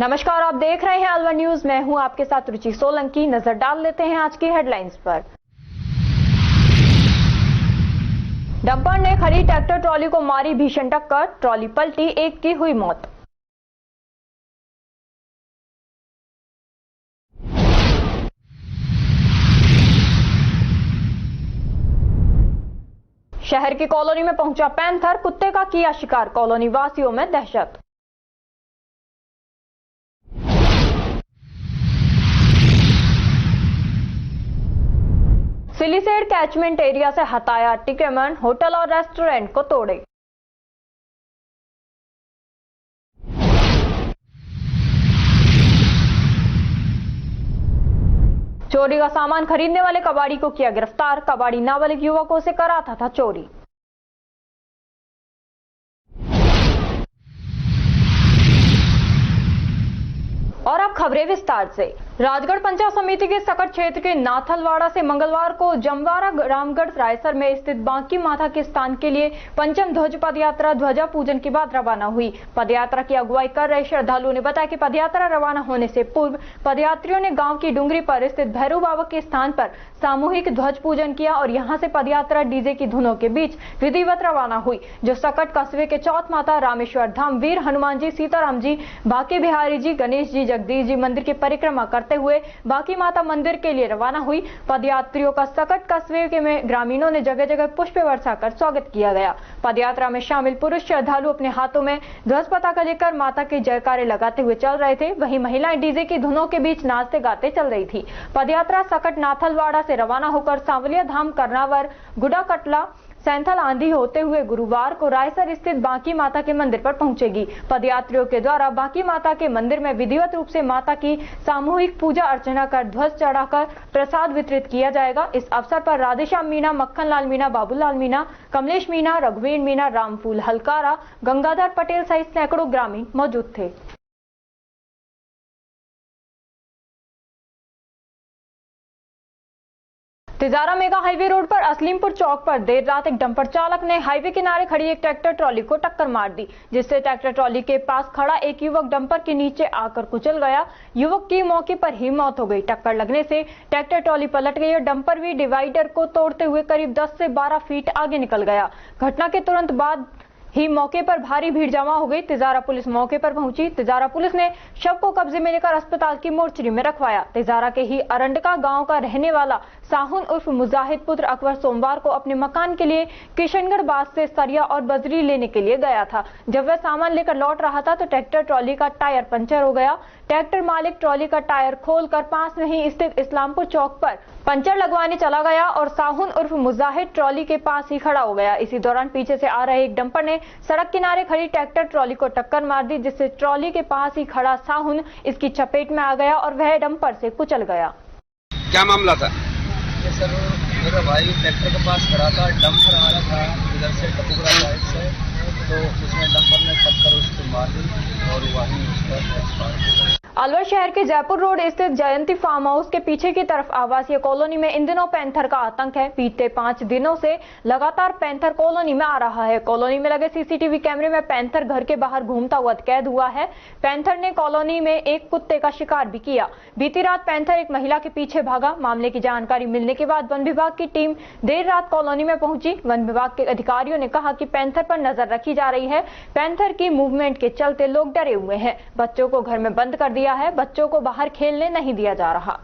नमस्कार, आप देख रहे हैं अलवर न्यूज। मैं हूं आपके साथ रुचि सोलंकी। नजर डाल लेते हैं आज की हेडलाइंस पर। डंपर ने खड़ी ट्रैक्टर ट्रॉली को मारी भीषण टक्कर, ट्रॉली पलटी, एक की हुई मौत। शहर की कॉलोनी में पहुंचा पैंथर, कुत्ते का किया शिकार, कॉलोनी वासियों में दहशत। सिलीसेड कैचमेंट एरिया से हटाया अतिक्रमण, होटल और रेस्टोरेंट को तोड़े। चोरी का सामान खरीदने वाले कबाड़ी को किया गिरफ्तार, कबाड़ी नाबालिग युवकों से कराता था चोरी। और अब खबरें विस्तार से। राजगढ़ पंचायत समिति के सकट क्षेत्र के नाथलवाड़ा से मंगलवार को जमवारा रामगढ़ रायसर में स्थित बांकी माता के स्थान के लिए पंचम ध्वज पदयात्रा ध्वजा पूजन के बाद रवाना हुई। पदयात्रा की अगुवाई कर रहे श्रद्धालुओं ने बताया कि पदयात्रा रवाना होने से पूर्व पदयात्रियों ने गांव की डुंगरी पर स्थित भैरव बाबा के स्थान पर सामूहिक ध्वज पूजन किया और यहां से पदयात्रा डीजे की धुनों के बीच विधिवत रवाना हुई, जो सकट कस्बे के चौथ माता, रामेश्वर धाम, वीर हनुमान जी, सीताराम जी, बांके बिहारी जी, गणेश जी, जगदीश जी मंदिर की परिक्रमा करते हुए बांकी माता मंदिर के लिए रवाना हुई। पदयात्रियों का सकट कस्बे के में ग्रामीणों ने जगह जगह पुष्प वर्षा कर स्वागत किया गया। पदयात्रा में शामिल पुरुष श्रद्धालु अपने हाथों में ध्वज पताका लेकर माता के जयकारे लगाते हुए चल रहे थे, वहीं महिलाएं डीजे की धुनों के बीच नाचते गाते चल रही थी। पदयात्रा सकट नाथलवाड़ा से रवाना होकर सांवलिया धाम, कर्नावर, गुडा कटला, सैंथल आंधी होते हुए गुरुवार को रायसर स्थित बांकी माता के मंदिर पर पहुंचेगी। पदयात्रियों के द्वारा बांकी माता के मंदिर में विधिवत रूप से माता की सामूहिक पूजा अर्चना कर ध्वज चढ़ाकर प्रसाद वितरित किया जाएगा। इस अवसर पर राधेश्याम मीणा, मक्खन लाल मीणा, बाबूलाल मीणा, कमलेश मीणा, रघुवीर मीणा, रामफूल हलकारा, गंगाधर पटेल सहित सैकड़ों ग्रामीण मौजूद थे। तिजारा मेगा हाईवे रोड पर असलीमपुर चौक पर देर रात एक डंपर चालक ने हाईवे किनारे खड़ी एक ट्रैक्टर ट्रॉली को टक्कर मार दी, जिससे ट्रैक्टर ट्रॉली के पास खड़ा एक युवक डंपर के नीचे आकर कुचल गया। युवक की मौके पर ही मौत हो गई। टक्कर लगने से ट्रैक्टर ट्रॉली पलट गई और डंपर भी डिवाइडर को तोड़ते हुए करीब 10 से 12 फीट आगे निकल गया। घटना के तुरंत बाद ही मौके पर भारी भीड़ जमा हो गई। तिजारा पुलिस मौके पर पहुंची। तिजारा पुलिस ने शव को कब्जे में लेकर अस्पताल की मोर्चरी में रखवाया। तिजारा के ही अरंडका गांव का रहने वाला साहुन उर्फ मुजाहिद पुत्र अकबर सोमवार को अपने मकान के लिए किशनगढ़ बास से सरिया और बजरी लेने के लिए गया था। जब वह सामान लेकर लौट रहा था तो ट्रैक्टर ट्रॉली का टायर पंचर हो गया। ट्रैक्टर मालिक ट्रॉली का टायर खोलकर पास में ही स्थित इस्लामपुर चौक पर पंचर लगवाने चला गया और साहुन उर्फ मुजाहिद ट्रॉली के पास ही खड़ा हो गया। इसी दौरान पीछे से आ रहे एक डंपर ने सड़क किनारे खड़ी ट्रैक्टर ट्रॉली को टक्कर मार दी, जिससे ट्रॉली के पास ही खड़ा साहुन इसकी चपेट में आ गया और वह डंपर से कुचल गया। क्या मामला था? ये सर, मेरा भाई ट्रैक्टर के पास खड़ा था, डंपर आ रहा था इधर से टपुकरा साइड से, तो उसमें डंपर ने टक्कर उसको मार दी और वहीं उसका एक्सपायर हो गया। अलवर शहर के जयपुर रोड स्थित जयंती फार्म हाउस के पीछे की तरफ आवासीय कॉलोनी में इन दिनों पैंथर का आतंक है। बीते 5 दिनों से लगातार पैंथर कॉलोनी में आ रहा है। कॉलोनी में लगे सीसीटीवी कैमरे में पैंथर घर के बाहर घूमता हुआ कैद हुआ है। पैंथर ने कॉलोनी में एक कुत्ते का शिकार भी किया। बीती रात पैंथर एक महिला के पीछे भागा। मामले की जानकारी मिलने के बाद वन विभाग की टीम देर रात कॉलोनी में पहुंची। वन विभाग के अधिकारियों ने कहा कि पैंथर पर नजर रखी जा रही है। पैंथर की मूवमेंट के चलते लोग डरे हुए हैं। बच्चों को घर में बंद कर दिया है। बच्चों को बाहर खेलने नहीं दिया जा रहा।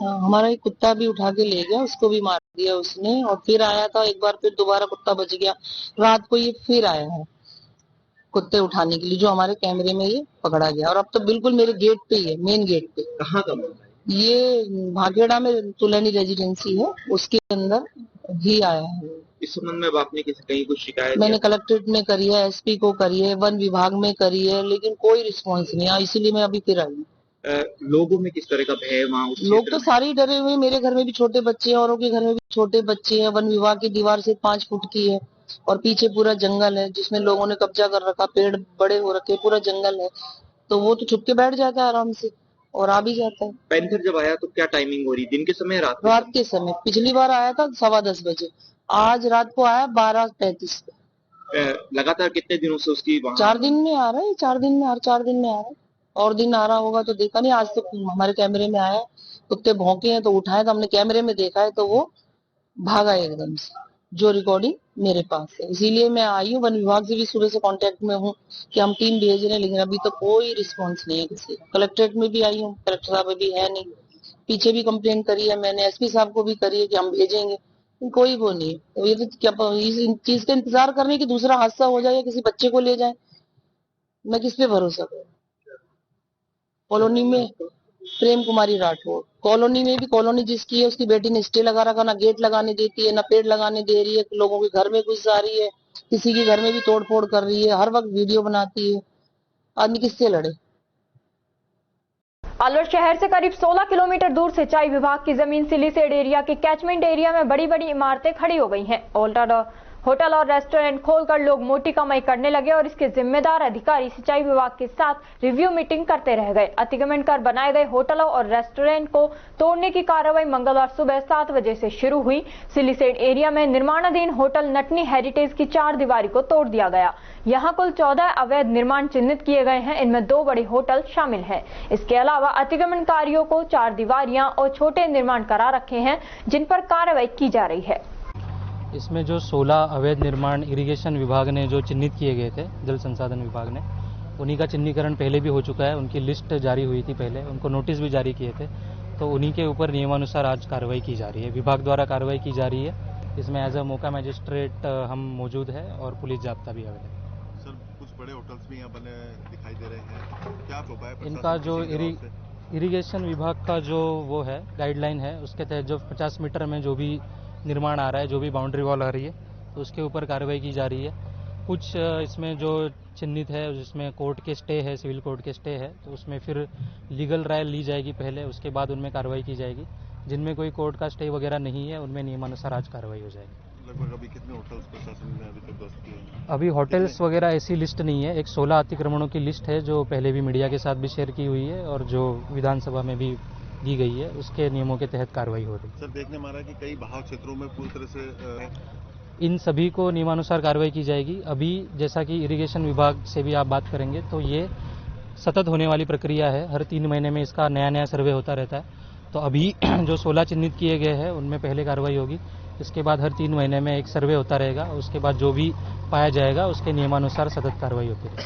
हमारा एक कुत्ता भी उठा के ले गया, उसको भी मार दिया उसने, और फिर आया था एक बार, फिर दोबारा कुत्ता बच गया। रात को ये फिर आया है कुत्ते उठाने के लिए, जो हमारे कैमरे में ये पकड़ा गया। और अब तो बिल्कुल मेरे गेट पे ही है, मेन गेट पे। कहाँ का मामला है? ये भागेड़ा में तुलनी रेजिडेंसी है, उसके अंदर ही आया है। इस संबंध में आपने कहीं कुछ शिकायत? मैंने कलेक्ट्रेट में करी है, एसपी को करी है, वन विभाग में करी है, लेकिन कोई रिस्पॉन्स नहीं आया, इसीलिए मैं अभी फिर आई। लोगों में किस तरह का भय वहाँ? लोग तो सारे ही डरे हुए। मेरे घर में भी छोटे बच्चे हैं, औरों के घर में भी छोटे बच्चे हैं। वन विभाग की दीवार से 5 फुट की है और पीछे पूरा जंगल है जिसमें लोगों ने कब्जा कर रखा, पेड़ बड़े हो रखे, पूरा जंगल है, तो वो तो छुप के बैठ जाता है आराम से और आ भी जाता है। पैंथर जब आया तो क्या टाइमिंग हो रही? दिन के समय, रात के समय? पिछली बार आया था 10:15 बजे, आज रात को आया 12:35। लगातार कितने दिनों से उसकी 4 दिन में आ रहा है, 4 दिन में, हर 4 दिन में आ रहा है। और दिन आ रहा होगा तो देखा नहीं, आज तो हमारे कैमरे में आया, कुत्ते भौंके हैं तो उठाए, तो हमने कैमरे में देखा है तो वो भागा एकदम से, जो रिकॉर्डिंग मेरे पास है। इसीलिए मैं आई हूँ, वन विभाग से भी सुबह से कांटेक्ट में हूँ कि हम टीम भेज रहे हैं, लेकिन अभी तो कोई रिस्पांस नहीं है किसी का। कलेक्ट्रेट में भी आई हूँ, कलेक्टर साहब अभी है नहीं, पीछे भी कंप्लेन करी है मैंने, एसपी साहब को भी करी है कि हम भेजेंगे, कोई वो नहीं। तो ये तो क्या इस चीज का इंतजार कर रहे हैं कि दूसरा हादसा हो जाए या किसी बच्चे को ले जाए, मैं किस पे भरोसा करूं। कॉलोनी में प्रेम कुमारी राठौर, कॉलोनी में भी, कॉलोनी जिसकी है उसकी बेटी ने स्टे लगा रखा, ना गेट लगाने देती है, ना पेड़ लगाने दे रही है, लोगों के घर में घुस जा रही है, किसी के घर में भी तोड़फोड़ कर रही है, हर वक्त वीडियो बनाती है। आदमी किससे लड़े। अलवर शहर से करीब 16 किलोमीटर दूर सिंचाई विभाग की जमीन सिलीसेड एरिया के कैचमेंट एरिया में बड़ी बड़ी इमारतें खड़ी हो गई हैं। होटल और रेस्टोरेंट खोलकर लोग मोटी कमाई करने लगे और इसके जिम्मेदार अधिकारी सिंचाई विभाग के साथ रिव्यू मीटिंग करते रह गए। अतिक्रमण कर बनाए गए होटलों और रेस्टोरेंट को तोड़ने की कार्रवाई मंगलवार सुबह 7 बजे से शुरू हुई। सिलीसेड एरिया में निर्माणाधीन होटल नटनी हेरिटेज की 4 दीवारी को तोड़ दिया गया। यहाँ कुल 14 अवैध निर्माण चिन्हित किए गए हैं, इनमें 2 बड़े होटल शामिल हैं। इसके अलावा अतिक्रमणकारियों को 4 दीवारियां और छोटे निर्माण करा रखे हैं, जिन पर कार्रवाई की जा रही है। इसमें जो 16 अवैध निर्माण इरिगेशन विभाग ने जो चिन्हित किए गए थे, जल संसाधन विभाग ने, उन्हीं का चिन्हीकरण पहले भी हो चुका है। उनकी लिस्ट जारी हुई थी पहले, उनको नोटिस भी जारी किए थे, तो उन्हीं के ऊपर नियमानुसार आज कार्रवाई की जा रही है, विभाग द्वारा कार्रवाई की जा रही है। इसमें एज अ मौका मैजिस्ट्रेट हम मौजूद है और पुलिस जाब्ता भी अवेलेबल है। सर, कुछ बड़े होटल्स भी यहाँ बने दिखाई दे रहे हैं, क्या उपाय इनका जो इरिगेशन विभाग का जो वो है गाइडलाइन है, उसके तहत जो 50 मीटर में जो भी निर्माण आ रहा है, जो भी बाउंड्री वॉल आ रही है, तो उसके ऊपर कार्रवाई की जा रही है। कुछ इसमें जो चिन्हित है, जिसमें कोर्ट के स्टे है, सिविल कोर्ट के स्टे है, तो उसमें फिर लीगल राय ली जाएगी पहले, उसके बाद उनमें कार्रवाई की जाएगी। जिनमें कोई कोर्ट का स्टे वगैरह नहीं है, उनमें नियमानुसार आज कार्रवाई हो जाएगी। लगभग अभी कितने होटल्स प्रशासन ने अभी तक ध्वस्त किए हैं? अभी होटल्स वगैरह ऐसी लिस्ट नहीं है, एक 16 अतिक्रमणों की लिस्ट है जो पहले भी मीडिया के साथ भी शेयर की हुई है और जो विधानसभा में भी दी गई है, उसके नियमों के तहत कार्रवाई हो रही है। सर, देखने में आ रहा है कि कई बहाव क्षेत्रों में पूरी तरह से इन सभी को नियमानुसार कार्रवाई की जाएगी। अभी जैसा कि इरिगेशन विभाग से भी आप बात करेंगे तो ये सतत होने वाली प्रक्रिया है, हर 3 महीने में इसका नया नया सर्वे होता रहता है। तो अभी जो 16 चिन्हित किए गए हैं उनमें पहले कार्रवाई होगी, इसके बाद हर 3 महीने में एक सर्वे होता रहेगा, उसके बाद जो भी पाया जाएगा उसके नियमानुसार सतत कार्रवाई होती रहेगी।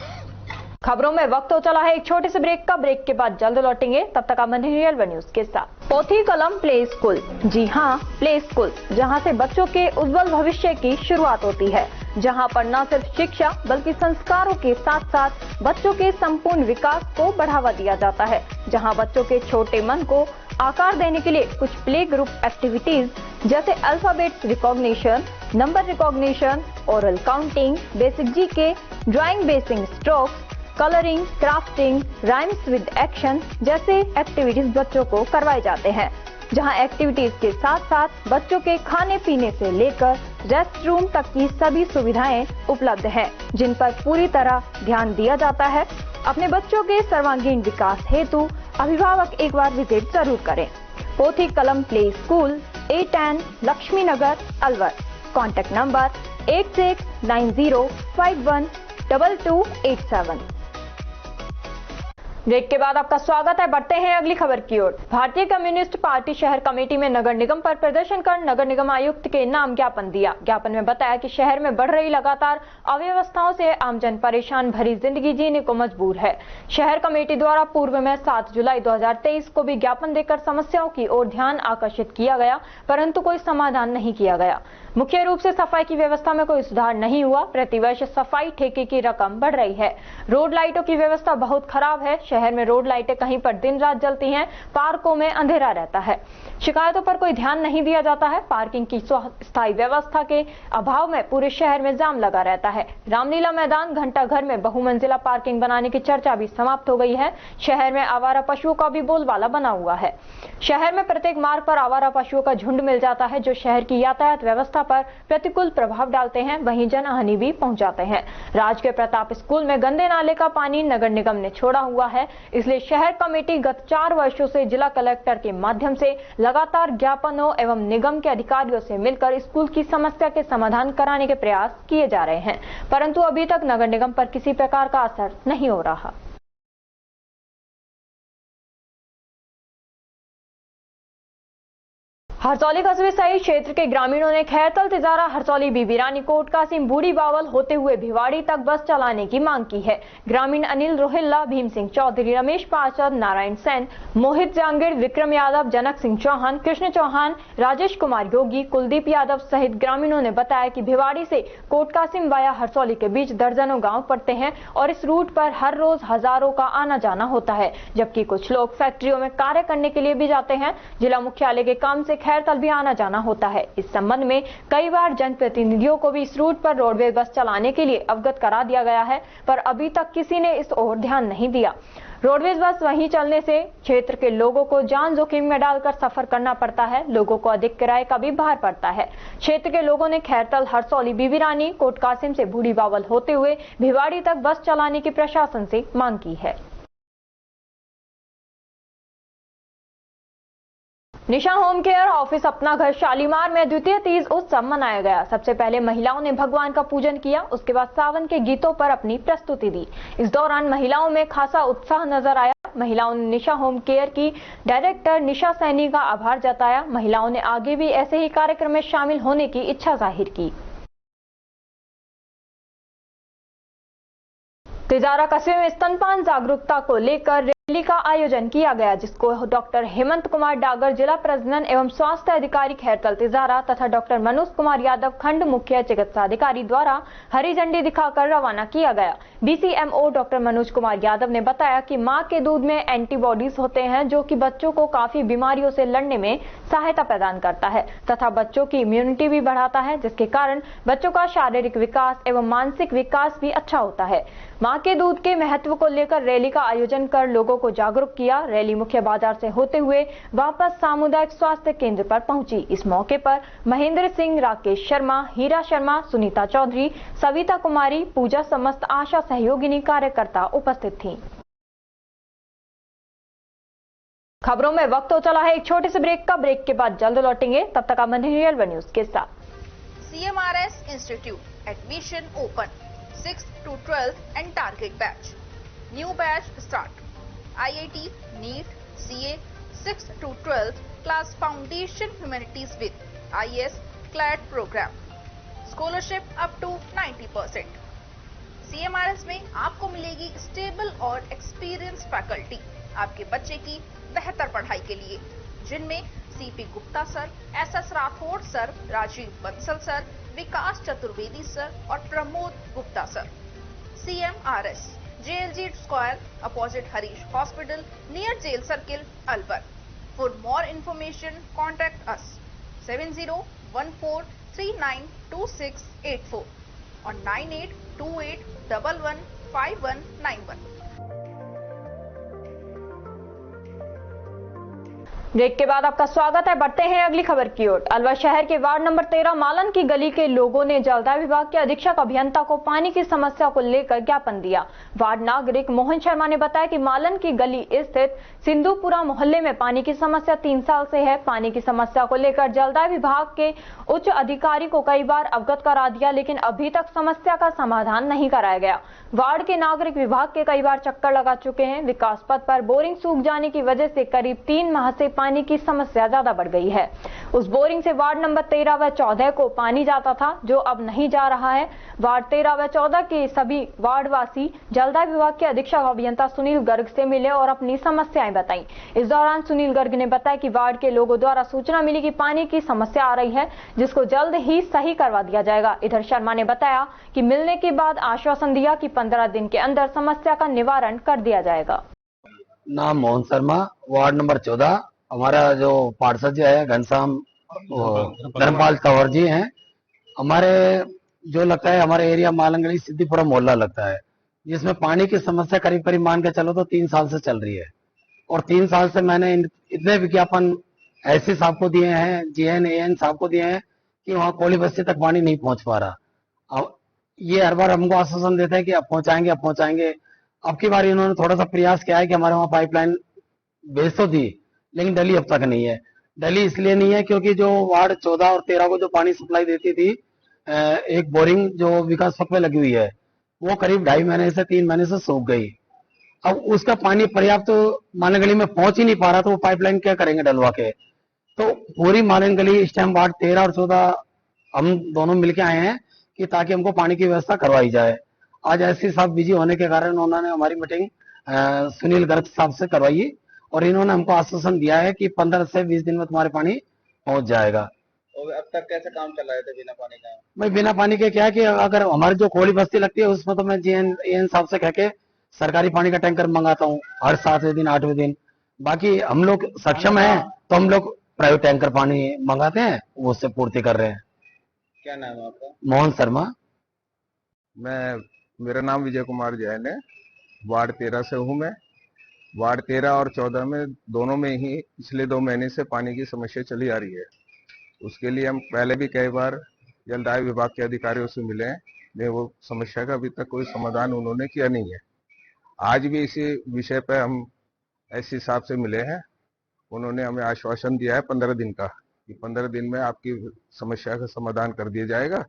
खबरों में वक्त हो चला है एक छोटे से ब्रेक का। ब्रेक के बाद जल्द लौटेंगे, तब तक आप बने रहिए न्यूज के साथ। पोथी कलम प्ले स्कूल, जी हाँ, प्ले स्कूल, जहाँ से बच्चों के उज्जवल भविष्य की शुरुआत होती है, जहाँ पर न सिर्फ शिक्षा बल्कि संस्कारों के साथ साथ बच्चों के संपूर्ण विकास को बढ़ावा दिया जाता है, जहाँ बच्चों के छोटे मन को आकार देने के लिए कुछ प्ले ग्रुप एक्टिविटीज जैसे alphabets recognition, number recognition, oral counting, basic GK, drawing basic strokes, colouring, crafting, rhymes with action जैसे एक्टिविटीज बच्चों को करवाए जाते हैं, जहां एक्टिविटीज के साथ साथ बच्चों के खाने पीने से लेकर रेस्ट रूम तक की सभी सुविधाएं उपलब्ध हैं, जिन पर पूरी तरह ध्यान दिया जाता है। अपने बच्चों के सर्वांगीण विकास हेतु अभिभावक एक बार विजिट जरूर करें। Pothi Kalam play school, A10 Lakshmi Nagar, Alwar. Contact number 8690512287। Break के बाद आपका स्वागत है। बढ़ते हैं अगली खबर की ओर। भारतीय कम्युनिस्ट पार्टी शहर कमेटी में नगर निगम पर प्रदर्शन कर नगर निगम आयुक्त के नाम ज्ञापन दिया। ज्ञापन में बताया कि शहर में बढ़ रही लगातार अव्यवस्थाओं से आमजन परेशान भरी जिंदगी जीने को मजबूर है। शहर कमेटी द्वारा पूर्व में 7 जुलाई 2023 को भी ज्ञापन देकर समस्याओं की ओर ध्यान आकर्षित किया गया, परंतु कोई समाधान नहीं किया गया। मुख्य रूप से सफाई की व्यवस्था में कोई सुधार नहीं हुआ। प्रतिवर्ष सफाई ठेके की रकम बढ़ रही है। रोड लाइटों की व्यवस्था बहुत खराब है। शहर में रोड लाइटें कहीं पर दिन रात जलती हैं, पार्कों में अंधेरा रहता है। शिकायतों पर कोई ध्यान नहीं दिया जाता है। पार्किंग की स्थायी व्यवस्था के अभाव में पूरे शहर में जाम लगा रहता है। रामलीला मैदान, घंटाघर में बहुमंजिला पार्किंग बनाने की चर्चा भी समाप्त हो गई है। शहर में आवारा पशुओं का भी बोलबाला बना हुआ है। शहर में प्रत्येक मार्ग पर आवारा पशुओं का झुंड मिल जाता है, जो शहर की यातायात व्यवस्था पर प्रतिकूल प्रभाव डालते हैं, वहीं जनहानि भी पहुंचाते हैं। राजकीय प्रताप स्कूल में गंदे नाले का पानी नगर निगम ने छोड़ा हुआ है, इसलिए शहर कमेटी गत 4 वर्षों से जिला कलेक्टर के माध्यम से लगातार ज्ञापनों एवं निगम के अधिकारियों से मिलकर स्कूल की समस्या के समाधान कराने के प्रयास किए जा रहे हैं, परंतु अभी तक नगर निगम पर किसी प्रकार का असर नहीं हो रहा। हरसौली कस्बे सहित क्षेत्र के ग्रामीणों ने खैरतल तिजारा हरसौली बीबी रानी कोट कासिम बूढ़ी बावल होते हुए भिवाड़ी तक बस चलाने की मांग की है। ग्रामीण अनिल रोहिल्ला, भीम सिंह चौधरी, रमेश पार्षद, नारायण सेन, मोहित जांगिड़, विक्रम यादव, जनक सिंह चौहान, कृष्ण चौहान, राजेश कुमार योगी, कुलदीप यादव सहित ग्रामीणों ने बताया कि भिवाड़ी से कोट कासिम वाया हरसौली के बीच दर्जनों गाँव पड़ते हैं और इस रूट पर हर रोज हजारों का आना जाना होता है, जबकि कुछ लोग फैक्ट्रियों में कार्य करने के लिए भी जाते हैं। जिला मुख्यालय के काम से खैरतल भी आना जाना होता है। इस संबंध में कई बार जनप्रतिनिधियों को भी इस रूट पर रोडवेज बस चलाने के लिए अवगत करा दिया गया है, पर अभी तक किसी ने इस ओर ध्यान नहीं दिया। रोडवेज बस वहीं चलने से क्षेत्र के लोगों को जान जोखिम में डालकर सफर करना पड़ता है। लोगों को अधिक किराए का भी भार पड़ता है। क्षेत्र के लोगों ने खैरतल, हरसौली, बीबी रानी, कोट कासिम से बूढ़ी बावल होते हुए भिवाड़ी तक बस चलाने की प्रशासन से मांग की है। निशा होम केयर ऑफिस अपना घर शालीमार में द्वितीय तीज उत्सव मनाया गया। सबसे पहले महिलाओं ने भगवान का पूजन किया, उसके बाद सावन के गीतों पर अपनी प्रस्तुति दी। इस दौरान महिलाओं में खासा उत्साह नजर आया। महिलाओं ने निशा होम केयर की डायरेक्टर निशा सैनी का आभार जताया। महिलाओं ने आगे भी ऐसे ही कार्यक्रम में शामिल होने की इच्छा जाहिर की। तिजारा कस्बे में स्तनपान जागरूकता को लेकर रैली का आयोजन किया गया, जिसको डॉक्टर हेमंत कुमार डागर, जिला प्रजनन एवं स्वास्थ्य अधिकारी खैरतल तिजारा तथा डॉक्टर मनोज कुमार यादव, खंड मुख्य चिकित्सा अधिकारी द्वारा हरी झंडी दिखाकर रवाना किया गया। बीसीएमओ डॉक्टर मनोज कुमार यादव ने बताया कि मां के दूध में एंटीबॉडीज होते हैं, जो कि बच्चों को काफी बीमारियों से लड़ने में सहायता प्रदान करता है तथा बच्चों की इम्यूनिटी भी बढ़ाता है, जिसके कारण बच्चों का शारीरिक विकास एवं मानसिक विकास भी अच्छा होता है। मां के दूध के महत्व को लेकर रैली का आयोजन कर लोगों को जागरूक किया। रैली मुख्य बाजार से होते हुए वापस सामुदायिक स्वास्थ्य केंद्र पर पहुंची। इस मौके पर महेंद्र सिंह, राकेश शर्मा, हीरा शर्मा, सुनीता चौधरी, सविता कुमारी, पूजा, समस्त आशा सहयोगिनी कार्यकर्ता उपस्थित थीं। खबरों में वक्त हो चला है एक छोटे से ब्रेक का। ब्रेक के बाद जल्द लौटेंगे, तब तक आप बने रहिए न्यूज के साथ। CMRS Institute admission open 6th to 12th and target batch. New batch start. IIT, NEET, CA 6th to 12th class foundation humanities with IS CLAT program. Scholarship up to 90%. CMRS में आपको मिलेगी stable और experience faculty आपके बच्चे की बेहतर पढ़ाई के लिए, जिनमें CP Gupta sir, SS Rathore sir, Rajeev Bansal sir, Vikas Chaturvedi sir और Pramod Gupta sir. CMRS JLG Square opposite Harish Hospital near Jail Circle, Alwar. For more information, contact us 7014392684 or 9828115191. Break के बाद आपका स्वागत है। बढ़ते हैं अगली खबर की ओर। अलवर शहर के वार्ड नंबर 13 मालन की गली के लोगों ने जलदाय विभाग के अधीक्षक अभियंता को पानी की समस्या को लेकर ज्ञापन दिया। वार्ड नागरिक मोहन शर्मा ने बताया कि मालन की गली स्थित सिंधुपुरा मोहल्ले में पानी की समस्या 3 साल से है। पानी की समस्या को लेकर जलदाय विभाग के उच्च अधिकारी को कई बार अवगत करा दिया, लेकिन अभी तक समस्या का समाधान नहीं कराया गया। वार्ड के नागरिक विभाग के कई बार चक्कर लगा चुके हैं। विकास पथ पर बोरिंग सूख जाने की वजह से करीब 3 माह से पानी की समस्या ज्यादा बढ़ गई है। उस बोरिंग से वार्ड नंबर 13 व 14 को पानी जाता था, जो अब नहीं जा रहा है। वार्ड 13 व 14 के सभी वार्डवासी जलदाय विभाग के अधीक्षक अभियंता सुनील गर्ग से मिले और अपनी समस्याएं बताई। इस दौरान सुनील गर्ग ने बताया कि वार्ड के लोगों द्वारा सूचना मिली कि पानी की समस्या आ रही है, जिसको जल्द ही सही करवा दिया जाएगा। इधर शर्मा ने बताया कि मिलने के बाद आश्वासन दिया कि 15 दिन के अंदर समस्या का निवारण कर दिया जाएगा। नाम मोहन शर्मा, वार्ड नंबर 14। हमारा जो पार्षद जो है घनश्याम धर्मपाल तंवर जी हैं। हमारे जो लगता है हमारे एरिया मालंगड़ी सिद्धिपुरा मोहल्ला लगता है, जिसमें पानी की समस्या करीब करीब मान के चलो तो 3 साल से चल रही है। और 3 साल से मैंने इतने विज्ञापन ऐसे साहब को दिए हैं, GN AN साहब को दिए हैं कि वहाँ कोली बस्ती तक पानी नहीं पहुंच पा रहा। अब ये हर बार हमको आश्वासन देते हैं कि अब पहुंचाएंगे, अब पहुंचाएंगे। अब की बार इन्होंने थोड़ा सा प्रयास किया है कि हमारे वहाँ पाइपलाइन भेज तो दी, लेकिन डली अब तक नहीं है। डली इसलिए नहीं है क्योंकि जो वार्ड 14 और 13 को जो पानी सप्लाई देती थी, एक बोरिंग जो विकास पथ में लगी हुई है, वो करीब 2.5 महीने से 3 महीने से सूख गई। अब उसका पानी पर्याप्त मानगढ़ी में पहुंच ही नहीं पा रहा, तो वो पाइपलाइन क्या करेंगे डलवा के। तो पूरी मालन गली इस टाइम वार्ड 13 और 14 हम दोनों मिलके आए हैं कि ताकि हमको पानी की व्यवस्था करवाई जाए। आज एससी साहब बिजी होने के कारण उन्होंने हमारी मीटिंग सुनील गर्ग साहब से करवाई और इन्होंने हमको आश्वासन दिया है कि 15 से 20 दिन में तुम्हारे पानी पहुंच जाएगा। और अब तक कैसे काम चल रहा था बिना पानी का? भाई बिना पानी के क्या है कि अगर हमारी जो खोली बस्ती लगती है उसमें तो मैं जीएन साहब से कह के सरकारी पानी का टैंकर मंगाता हूँ हर 7वें दिन 8वें दिन। बाकी हम लोग सक्षम हैं तो हम लोग प्राइवेट टैंकर पानी मंगाते हैं, वो उससे पूर्ति कर रहे हैं। क्या नाम है आपका? मोहन शर्मा। मेरा नाम विजय कुमार जैन है। वार्ड 13 से हूँ मैं। वार्ड 13 और 14 में दोनों में ही पिछले 2 महीने से पानी की समस्या चली आ रही है। उसके लिए हम पहले भी कई बार जल दाय विभाग के अधिकारियों से मिले हैं, लेकिन वो समस्या का अभी तक कोई समाधान उन्होंने किया नहीं है। आज भी इसी विषय पर हम एससी साहब से मिले हैं। उन्होंने हमें आश्वासन दिया है 15 दिन का कि 15 दिन में आपकी समस्या का समाधान कर दिया जाएगा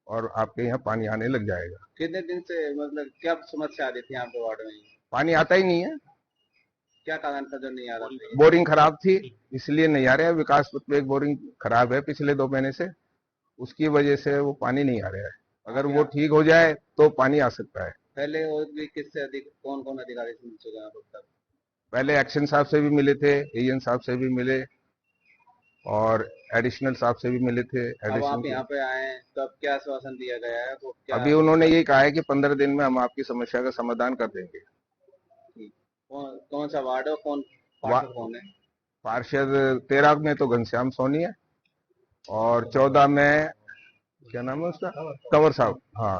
और आपके यहाँ पानी आने लग जाएगा। कितने दिन से मतलब क्या समस्या आ रही थी आपके वार्ड में? पानी आता ही नहीं है। क्या कारण था जो नहीं आ रहा था? बोरिंग खराब थी इसलिए नहीं आ रहा है। विकास पथ पे एक बोरिंग खराब है पिछले 2 महीने से, उसकी वजह से वो पानी नहीं आ रहा है। अगर वो ठीक हो जाए तो पानी आ सकता है। पहले और भी किससे अधिक कौन कौन अधिकारी से मिल चुके हैं आप तक? पहले एक्शन साहब से भी मिले थे, एएन साहब से भी मिले और एडिशनल साहब से भी मिले थे। अब आप यहाँ पे आए हैं तो अब क्या आश्वासन दिया गया है? तो क्या अभी उन्होंने ये कहा है कि 15 दिन में हम आपकी समस्या का समाधान कर देंगे। कौन सा वार्ड है, कौन है? पार्षद 13 में तो घनश्याम सोनी है और 14 में क्या नाम है उसका, तंवर साहब। हाँ,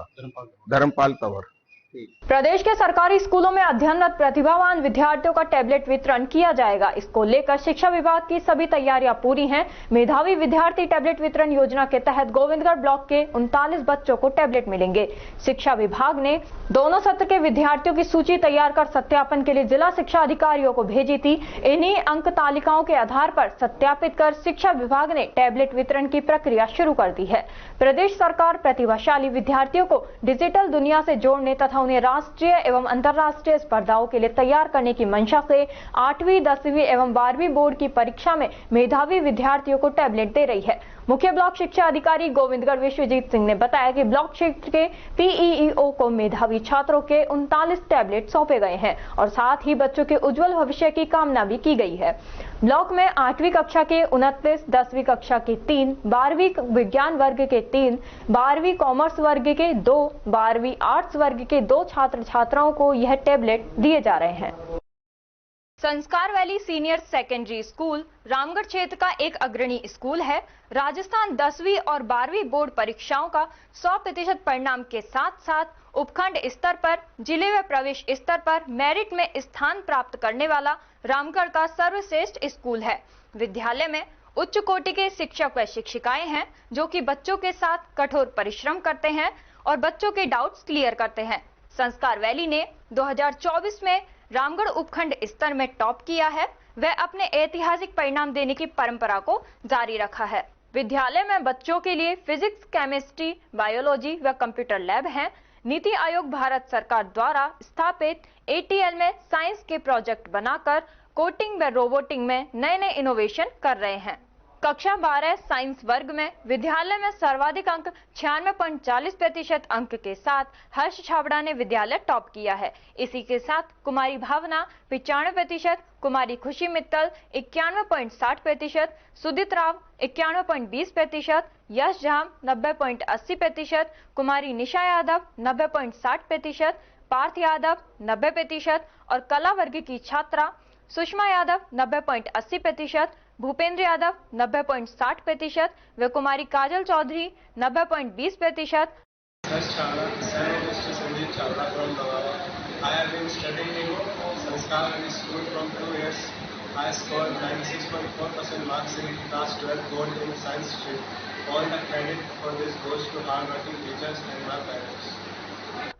धर्मपाल तंवर। प्रदेश के सरकारी स्कूलों में अध्ययनरत प्रतिभावान विद्यार्थियों का टैबलेट वितरण किया जाएगा। इसको लेकर शिक्षा विभाग की सभी तैयारियां पूरी हैं। मेधावी विद्यार्थी टैबलेट वितरण योजना के तहत गोविंदगढ़ ब्लॉक के 39 बच्चों को टैबलेट मिलेंगे। शिक्षा विभाग ने दोनों सत्र के विद्यार्थियों की सूची तैयार कर सत्यापन के लिए जिला शिक्षा अधिकारियों को भेजी थी। इन्हीं अंक तालिकाओं के आधार पर सत्यापित कर शिक्षा विभाग ने टैबलेट वितरण की प्रक्रिया शुरू कर दी है। प्रदेश सरकार प्रतिभाशाली विद्यार्थियों को डिजिटल दुनिया से जोड़ने तथा उन्हें राष्ट्रीय एवं अंतर्राष्ट्रीय स्पर्धाओं के लिए तैयार करने की मंशा से 8वीं, 10वीं एवं 12वीं बोर्ड की परीक्षा में मेधावी विद्यार्थियों को टैबलेट दे रही है। मुख्य ब्लॉक शिक्षा अधिकारी गोविंदगढ़ विश्वजीत सिंह ने बताया कि ब्लॉक क्षेत्र के पीईओ को मेधावी छात्रों के 39 टैबलेट सौंपे गए हैं और साथ ही बच्चों के उज्जवल भविष्य की कामना भी की गई है। ब्लॉक में 8वीं कक्षा के 29, 10वीं कक्षा के 3, 12वीं विज्ञान वर्ग के 3, 12वीं कॉमर्स वर्ग के 2, 12वीं आर्ट्स वर्ग के 2 छात्र छात्राओं को यह टैबलेट दिए जा रहे हैं। संस्कार valley senior secondary school Ramgarh क्षेत्र का एक अग्रणी स्कूल है। राजस्थान 10वीं और 12वीं बोर्ड परीक्षाओं का 100% परिणाम के साथ साथ उपखंड स्तर पर, जिले व प्रवेश स्तर पर मेरिट में स्थान प्राप्त करने वाला रामगढ़ का सर्वश्रेष्ठ स्कूल है। विद्यालय में उच्च कोटि के शिक्षक व शिक्षिकाएं हैं जो कि बच्चों के साथ कठोर परिश्रम करते हैं और बच्चों के डाउट्स क्लियर करते हैं। संस्कार वैली ने 2024 में रामगढ़ उपखंड स्तर में टॉप किया है। वह अपने ऐतिहासिक परिणाम देने की परंपरा को जारी रखा है। विद्यालय में बच्चों के लिए फिजिक्स, केमिस्ट्री, बायोलॉजी व कंप्यूटर लैब हैं। नीति आयोग भारत सरकार द्वारा स्थापित ATL में साइंस के प्रोजेक्ट बनाकर कोडिंग व रोबोटिंग में नए नए इनोवेशन कर रहे हैं। कक्षा 12 साइंस वर्ग में विद्यालय में सर्वाधिक अंक 96.40% अंक के साथ हर्ष छाबड़ा ने विद्यालय टॉप किया है। इसी के साथ कुमारी भावना 95%, कुमारी खुशी मित्तल 91.60%, सुदित राव 91.20%, यश झाम 90.80%, कुमारी निशा यादव 90.60%, पार्थ यादव 90% और कला वर्ग की छात्रा सुषमा यादव 90.80%, भूपेंद्र यादव 90.60% व कुमारी काजल Chaudhary 90.20%। I have been studying in Sanskar Valley School from 2 years. I scored 96.4% marks in class 12 board in science stream. All the credit for this goes to hardworking teachers and my parents.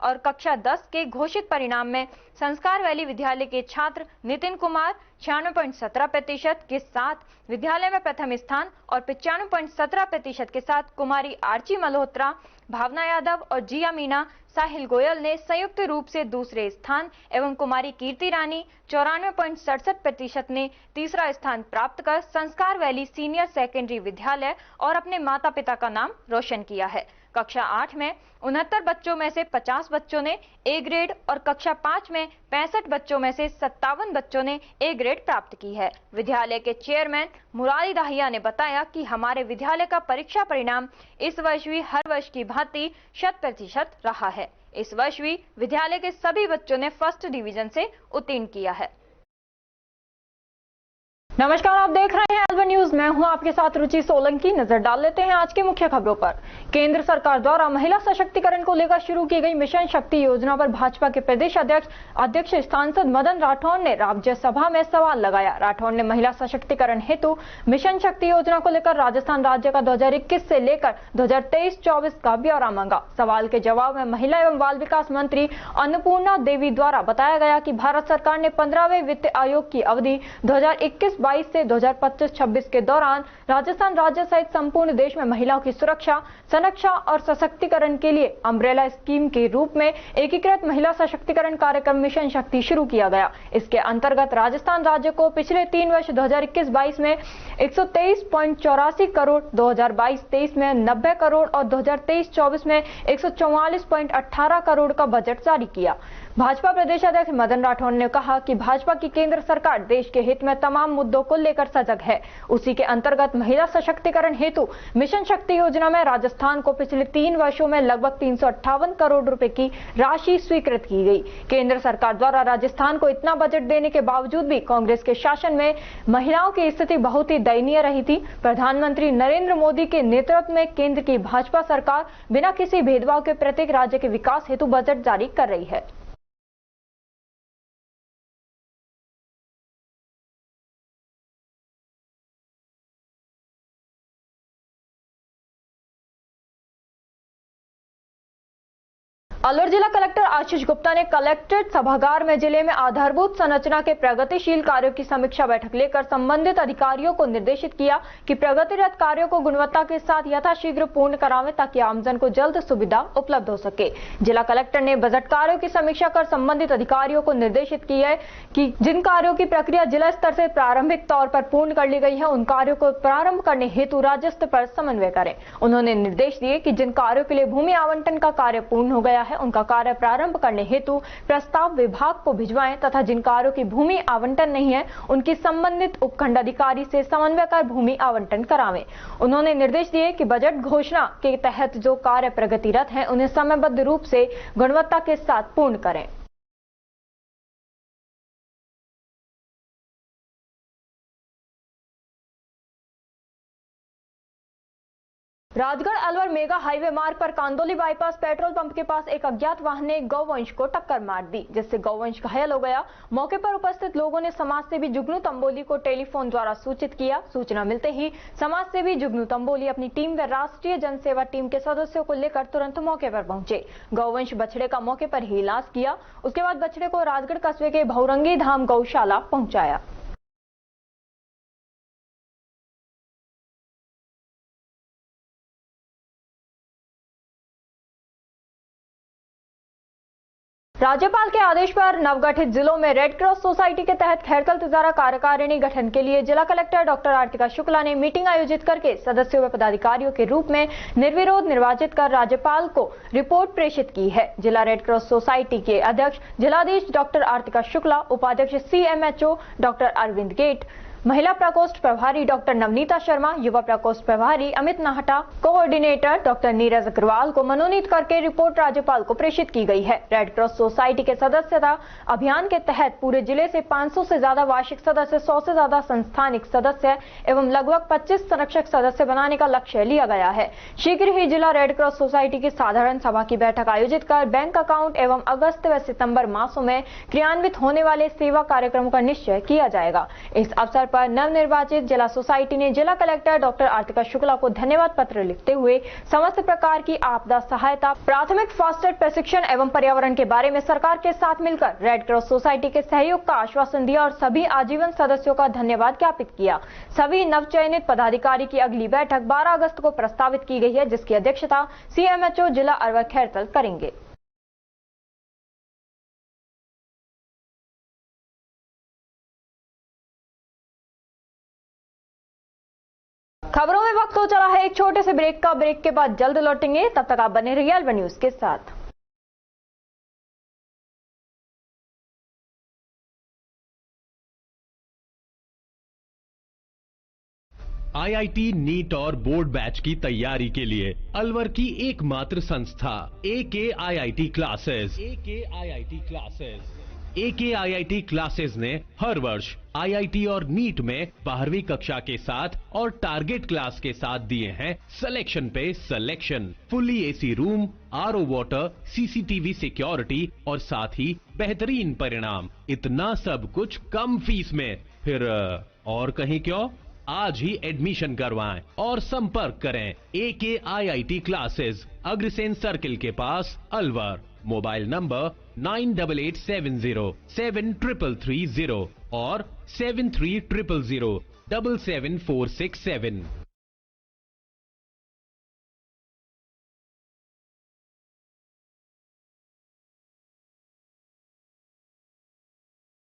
और कक्षा 10 के घोषित परिणाम में संस्कार valley विद्यालय के छात्र नितिन कुमार 96.17% के साथ विद्यालय में प्रथम स्थान और 95.17% के साथ कुमारी आर्ची मल्होत्रा, भावना यादव और जिया मीना साहिल गोयल ने संयुक्त रूप से दूसरे स्थान एवं कुमारी कीर्ति रानी 94.67% ने तीसरा स्थान प्राप्त कर संस्कार वैली सीनियर सेकेंडरी विद्यालय और अपने माता पिता का नाम रोशन किया है। कक्षा 8 में 69 बच्चों में से 50 बच्चों ने ए ग्रेड और कक्षा 5 में 65 बच्चों में से 57 बच्चों ने ए ग्रेड प्राप्त की है। विद्यालय के चेयरमैन मुरारी दाहिया ने बताया कि हमारे विद्यालय का परीक्षा परिणाम इस वर्ष भी हर वर्ष की भांति 100% रहा है। इस वर्ष भी विद्यालय के सभी बच्चों ने फर्स्ट डिवीजन से उत्तीर्ण किया है। नमस्कार, आप देख रहे हैं एल्वन न्यूज। मैं हूं आपके साथ रुचि सोलंकी। नजर डाल लेते हैं आज की मुख्य खबरों पर। केंद्र सरकार द्वारा महिला सशक्तिकरण को लेकर शुरू की गई मिशन शक्ति योजना पर भाजपा के प्रदेश अध्यक्ष सांसद मदन राठौड़ ने राज्यसभा में सवाल लगाया। राठौड़ ने महिला सशक्तिकरण हेतु मिशन शक्ति योजना को लेकर राजस्थान राज्य का 2021 से लेकर 2023-24 का ब्यौरा मांगा। सवाल के जवाब में महिला एवं बाल विकास मंत्री अन्नपूर्णा देवी द्वारा बताया गया कि भारत सरकार ने 15वें वित्त आयोग की अवधि 2021-22 से 2025-26 के दौरान राजस्थान राज्य सहित संपूर्ण देश में महिलाओं की सुरक्षा, संरक्षा और सशक्तिकरण के लिए अम्ब्रेला स्कीम के रूप में एकीकृत महिला सशक्तिकरण कार्यक्रम मिशन शक्ति शुरू किया गया। इसके अंतर्गत राजस्थान राज्य को पिछले 3 वर्ष 2021-22 में 123.84 करोड़, 2022-23 में 90 करोड़ और 2023-24 में 144.18 करोड़ का बजट जारी किया। भाजपा प्रदेश अध्यक्ष मदन राठौड़ ने कहा कि भाजपा की केंद्र सरकार देश के हित में तमाम मुद्दों को लेकर सजग है। उसी के अंतर्गत महिला सशक्तिकरण हेतु मिशन शक्ति योजना में राजस्थान को पिछले 3 वर्षों में लगभग 358 करोड़ रुपए की राशि स्वीकृत की गई। केंद्र सरकार द्वारा राजस्थान को इतना बजट देने के बावजूद भी कांग्रेस के शासन में महिलाओं की स्थिति बहुत ही दयनीय रही थी। प्रधानमंत्री नरेंद्र मोदी के नेतृत्व में केंद्र की भाजपा सरकार बिना किसी भेदभाव के प्रत्येक राज्य के विकास हेतु बजट जारी कर रही है। अलवर जिला कलेक्टर आशीष गुप्ता ने कलेक्ट्रेट सभागार में जिले में आधारभूत संरचना के प्रगतिशील कार्यों की समीक्षा बैठक लेकर संबंधित अधिकारियों को निर्देशित किया कि प्रगतिरत कार्यों को गुणवत्ता के साथ यथाशीघ्र पूर्ण करावें ताकि आमजन को जल्द सुविधा उपलब्ध हो सके। जिला कलेक्टर ने बजट कार्यों की समीक्षा कर संबंधित अधिकारियों को निर्देशित किया है कि जिन कार्यों की प्रक्रिया जिला स्तर से प्रारंभिक तौर पर पूर्ण कर ली गई है उन कार्यों को प्रारंभ करने हेतु राज्य स्तर पर समन्वय करें। उन्होंने निर्देश दिए कि जिन कार्यों के लिए भूमि आवंटन का कार्य पूर्ण हो गया है उनका कार्य प्रारंभ करने हेतु प्रस्ताव विभाग को भिजवाएं तथा जिन कार्यों की भूमि आवंटन नहीं है उनकी संबंधित उपखंड अधिकारी से समन्वय कर भूमि आवंटन करावें। उन्होंने निर्देश दिए कि बजट घोषणा के तहत जो कार्य प्रगतिरत हैं उन्हें समयबद्ध रूप से गुणवत्ता के साथ पूर्ण करें। राजगढ़ अलवर मेगा हाईवे मार्ग पर कांदोली बाईपास पेट्रोल पंप के पास एक अज्ञात वाहन ने गौवंश को टक्कर मार दी जिससे गौवंश घायल हो गया। मौके पर उपस्थित लोगों ने समाजसेवी जुगनू तंबोली को टेलीफोन द्वारा सूचित किया। सूचना मिलते ही समाजसेवी जुगनू तंबोली अपनी टीम व राष्ट्रीय जनसेवा टीम के सदस्यों को लेकर तुरंत मौके पर पहुंचे। गौवंश बछड़े का मौके पर ही इलाज किया। उसके बाद बछड़े को राजगढ़ कस्बे के भौरंगी धाम गौशाला पहुंचाया। राज्यपाल के आदेश पर नवगठित जिलों में रेड क्रॉस सोसाइटी के तहत खैरकल तिजारा कार्यकारिणी गठन के लिए जिला कलेक्टर डॉक्टर आर्तिका शुक्ला ने मीटिंग आयोजित करके सदस्यों व पदाधिकारियों के रूप में निर्विरोध निर्वाचित कर राज्यपाल को रिपोर्ट प्रेषित की है। जिला रेड क्रॉस सोसाइटी के अध्यक्ष जिलाधीश डॉक्टर आर्तिका शुक्ला, उपाध्यक्ष CMHO डॉक्टर अरविंद गेट, महिला प्रकोष्ठ प्रभारी डॉक्टर नवनीता शर्मा, युवा प्रकोष्ठ प्रभारी अमित नाहटा, कोऑर्डिनेटर डॉक्टर नीरज अग्रवाल को मनोनीत करके रिपोर्ट राज्यपाल को प्रेषित की गई है। रेड क्रॉस सोसाइटी के सदस्यता अभियान के तहत पूरे जिले से 500 से ज्यादा वार्षिक सदस्य, 100 से ज्यादा संस्थानिक सदस्य एवं लगभग 25 संरक्षक सदस्य बनाने का लक्ष्य लिया गया है। शीघ्र ही जिला रेड क्रॉस सोसाइटी की साधारण सभा की बैठक आयोजित कर बैंक अकाउंट एवं अगस्त व सितंबर मासों में क्रियान्वित होने वाले सेवा कार्यक्रमों का निश्चय किया जाएगा। इस अवसर पर नवनिर्वाचित जिला सोसाइटी ने जिला कलेक्टर डॉक्टर आर्तिका शुक्ला को धन्यवाद पत्र लिखते हुए समस्त प्रकार की आपदा सहायता, प्राथमिक फास्ट एड प्रशिक्षण एवं पर्यावरण के बारे में सरकार के साथ मिलकर रेड क्रॉस सोसाइटी के सहयोग का आश्वासन दिया और सभी आजीवन सदस्यों का धन्यवाद ज्ञापित किया। सभी नवचयनित पदाधिकारी की अगली बैठक 12 अगस्त को प्रस्तावित की गई है, जिसकी अध्यक्षता CMHO जिला अरवल खैरतल करेंगे। खबरों में वक्त हो चला है एक छोटे से ब्रेक का। ब्रेक के बाद जल्द लौटेंगे, तब तक आप बने रहिए अरवल न्यूज के साथ। IIT नीट और बोर्ड बैच की तैयारी के लिए अलवर की एकमात्र संस्था AKIIT क्लासेस। AKIIT क्लासेस ने हर वर्ष IIT और नीट में 12वीं कक्षा के साथ और टारगेट क्लास के साथ दिए हैं सिलेक्शन पे selection. Fully AC room, RO water, CCTV security और साथ ही बेहतरीन परिणाम। इतना सब कुछ कम फीस में, फिर और कहीं क्यों? आज ही एडमिशन करवाएं और संपर्क करें AKIIT क्लासेस, अग्रसेन सर्किल के पास, अलवर। मोबाइल नंबर 9870733330 और 7300077467।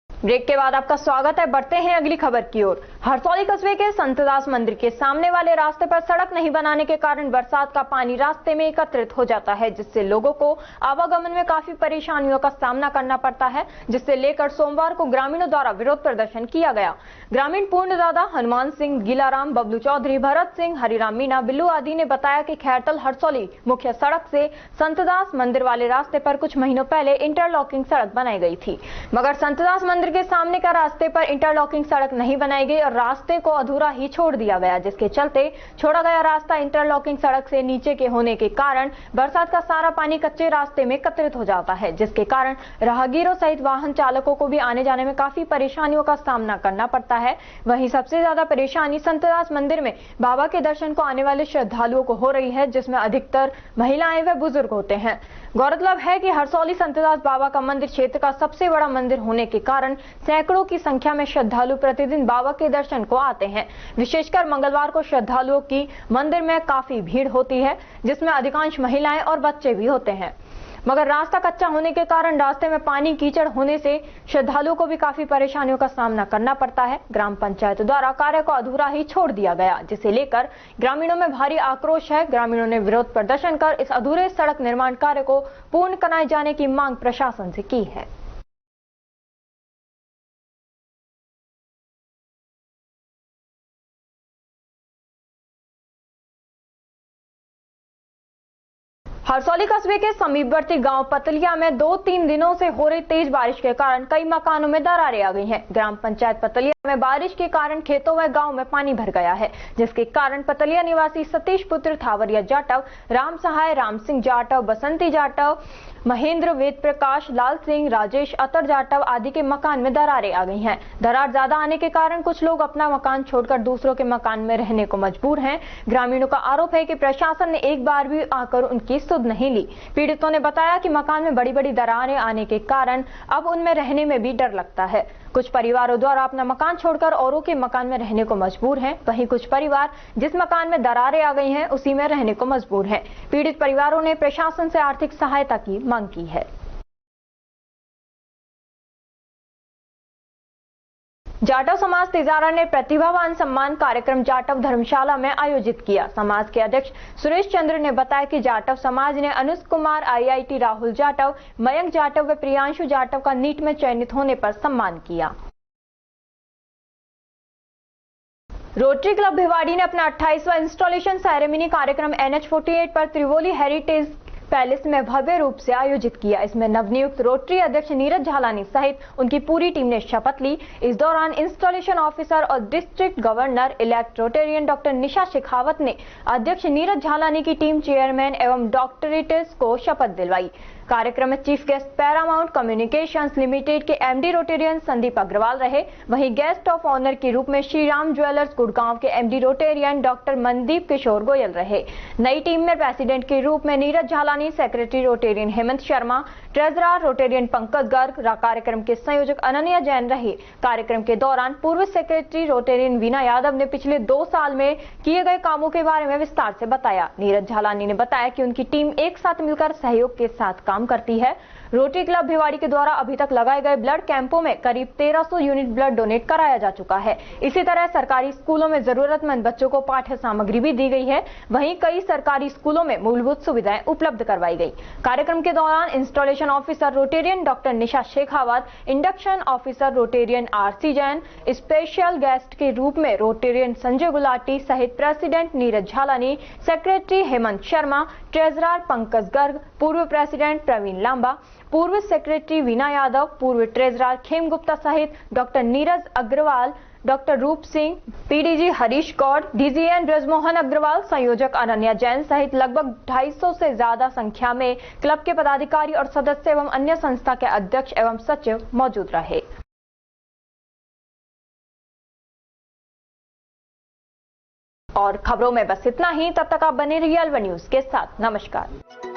ब्रेक के बाद आपका स्वागत है। बढ़ते हैं अगली खबर की ओर। हरसौली कस्बे के संतदास मंदिर के सामने वाले रास्ते पर सड़क नहीं बनाने के कारण बरसात का पानी रास्ते में एकत्रित हो जाता है, जिससे लोगों को आवागमन में काफी परेशानियों का सामना करना पड़ता है, जिससे लेकर सोमवार को ग्रामीणों द्वारा विरोध प्रदर्शन किया गया। ग्रामीण पूर्ण दादा, हनुमान सिंह, गीलाराम, बबलू चौधरी, भरत सिंह, हरिराम मीणा, बिल्लू आदि ने बताया कि खैरतल हरसौली मुख्य सड़क से संतदास मंदिर वाले रास्ते पर कुछ महीनों पहले इंटरलॉकिंग सड़क बनाई गई थी, मगर संतदास मंदिर के सामने का रास्ते पर इंटरलॉकिंग सड़क नहीं बनाई गई और रास्ते को अधूरा ही छोड़ दिया गया, जिसके चलते छोड़ा गया रास्ता इंटरलॉकिंग सड़क से नीचे के होने के कारण बरसात का सारा पानी कच्चे रास्ते में एकत्रित हो जाता है, जिसके कारण राहगीरों सहित वाहन चालकों को भी आने जाने में काफी परेशानियों का सामना करना पड़ता है। वहीं सबसे ज्यादा परेशानी संतदास मंदिर में बाबा के दर्शन को आने वाले श्रद्धालुओं को हो रही है, जिसमें अधिकतर महिलाएं व बुजुर्ग होते हैं। गौरतलब है कि हरसौली संतदास बाबा का मंदिर क्षेत्र का सबसे बड़ा मंदिर होने के कारण सैकड़ों की संख्या में श्रद्धालु प्रतिदिन बाबा के दर्शन को आते हैं। विशेषकर मंगलवार को श्रद्धालुओं की मंदिर में काफी भीड़ होती है, जिसमें अधिकांश महिलाएं और बच्चे भी होते हैं, मगर रास्ता कच्चा होने के कारण रास्ते में पानी कीचड़ होने से श्रद्धालुओं को भी काफी परेशानियों का सामना करना पड़ता है। ग्राम पंचायत द्वारा कार्य को अधूरा ही छोड़ दिया गया, जिसे लेकर ग्रामीणों में भारी आक्रोश है। ग्रामीणों ने विरोध प्रदर्शन कर इस अधूरे सड़क निर्माण कार्य को पूर्ण कराए जाने की मांग प्रशासन से की है। हरसौली कस्बे के समीपवर्ती गांव पतलिया में 2-3 दिनों से हो रही तेज बारिश के कारण कई मकानों में दरारें आ गई हैं। ग्राम पंचायत पतलिया में बारिश के कारण खेतों व गांव में पानी भर गया है, जिसके कारण पतलिया निवासी सतीश पुत्र थावरिया जाटव, राम सहाय, राम सिंह जाटव, बसंती जाटव, महेंद्र, वेद प्रकाश, लाल सिंह, राजेश, अतर जाटव आदि के मकान में दरारें आ गई हैं। दरार ज्यादा आने के कारण कुछ लोग अपना मकान छोड़कर दूसरों के मकान में रहने को मजबूर हैं। ग्रामीणों का आरोप है कि प्रशासन ने एक बार भी आकर उनकी सुध नहीं ली। पीड़ितों ने बताया कि मकान में बड़ी बड़ी दरारें आने के कारण अब उनमें रहने में भी डर लगता है। कुछ परिवारों द्वारा अपना मकान छोड़कर औरों के मकान में रहने को मजबूर हैं। वहीं कुछ परिवार जिस मकान में दरारें आ गई हैं उसी में रहने को मजबूर हैं। पीड़ित परिवारों ने प्रशासन से आर्थिक सहायता की मांग की है। जाटव समाज तिजारा ने प्रतिभावान सम्मान कार्यक्रम जाटव धर्मशाला में आयोजित किया। समाज के अध्यक्ष सुरेश चंद्र ने बताया कि जाटव समाज ने अनुज कुमार, IIT राहुल जाटव, मयंक जाटव व प्रियांशु जाटव का नीट में चयनित होने पर सम्मान किया। रोटरी क्लब भिवाड़ी ने अपना 28वां इंस्टॉलेशन सेरेमनी कार्यक्रम NH48 पर त्रिवोली हेरिटेज पैलेस में भव्य रूप से आयोजित किया। इसमें नवनियुक्त रोटरी अध्यक्ष नीरज झालानी सहित उनकी पूरी टीम ने शपथ ली। इस दौरान इंस्टॉलेशन ऑफिसर और district governor elect Rotarian doctor Nisha Shekhawat ने अध्यक्ष नीरज झालानी की टीम, चेयरमैन एवं डॉक्टरेट्स को शपथ दिलवाई। कार्यक्रम में chief guest Paramount communications limited के एमडी रोटेरियन संदीप अग्रवाल रहे। वहीं गेस्ट ऑफ ऑनर के रूप में श्री राम ज्वेलर्स गुड़गांव के एमडी रोटेरियन डॉक्टर मनदीप किशोर गोयल रहे। नई टीम में प्रेसिडेंट के रूप में Neeraj Jhalani, secretary Rotarian Hemant Sharma, treasurer Rotarian Pankaj Garg, कार्यक्रम के संयोजक अनन्या जैन रहे। कार्यक्रम के दौरान पूर्व सेक्रेटरी रोटेरियन वीना यादव ने पिछले 2 साल में किए गए कामों के बारे में विस्तार से बताया। नीरज झालानी ने बताया कि उनकी टीम एक साथ मिलकर सहयोग के साथ काम करती है। रोटरी क्लब भिवाड़ी के द्वारा अभी तक लगाए गए ब्लड कैंपों में करीब 1300 यूनिट ब्लड डोनेट कराया जा चुका है। इसी तरह सरकारी स्कूलों में जरूरतमंद बच्चों को पाठ्य सामग्री भी दी गई है। वहीं कई सरकारी स्कूलों में मूलभूत सुविधाएं उपलब्ध करवाई गई। कार्यक्रम के दौरान installation officer Rotarian doctor Nisha Shekhawat, induction officer Rotarian RC Jain, special guest के रूप में रोटेरियन संजय गुलाटी सहित president Neeraj Jhalani, secretary Hemant Sharma, treasurer Pankaj Garg, पूर्व प्रेसिडेंट प्रवीण लांबा, पूर्व सेक्रेटरी वीना यादव, पूर्व ट्रेजरर खेम गुप्ता सहित डॉक्टर नीरज अग्रवाल, डॉक्टर रूप सिंह, पीडीजी हरीश गौड़, डीजीएन ब्रजमोहन अग्रवाल, संयोजक अनन्या जैन सहित लगभग 250 से ज्यादा संख्या में क्लब के पदाधिकारी और सदस्य एवं अन्य संस्था के अध्यक्ष एवं सचिव मौजूद रहे। और खबरों में बस इतना ही। तब तक आप बने रहिए अल्वा न्यूज के साथ। नमस्कार।